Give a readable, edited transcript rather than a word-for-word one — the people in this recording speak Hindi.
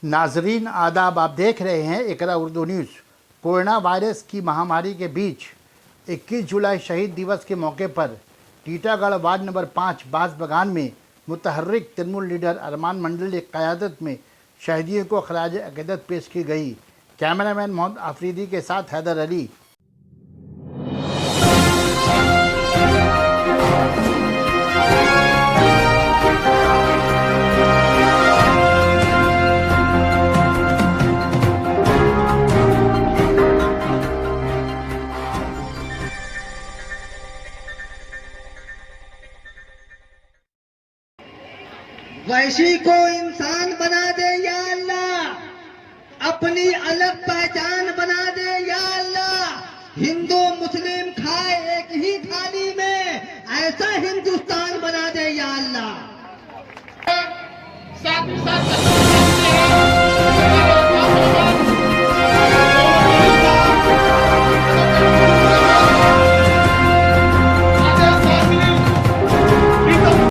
नाजरीन आदाब, आप देख रहे हैं इकरा उर्दू न्यूज़। कोरोना वायरस की महामारी के बीच 21 जुलाई शहीद दिवस के मौके पर टीटागढ़ वार्ड नंबर 5 बांसबगान में मुतहर्रिक तृणमूल लीडर अरमान मंडल की क़यादत में शहीदियों को खराज अक़ीदत पेश की गई। कैमरामैन मोहम्मद आफरीदी के साथ हैदर अली। वैशी को इंसान बना दे या अल्लाह, अपनी अलग पहचान बना दे या अल्लाह। हिंदू मुस्लिम खाए एक ही थाली में, ऐसा हिंदुस्तान बना दे या अल्लाह। साथ ही साथ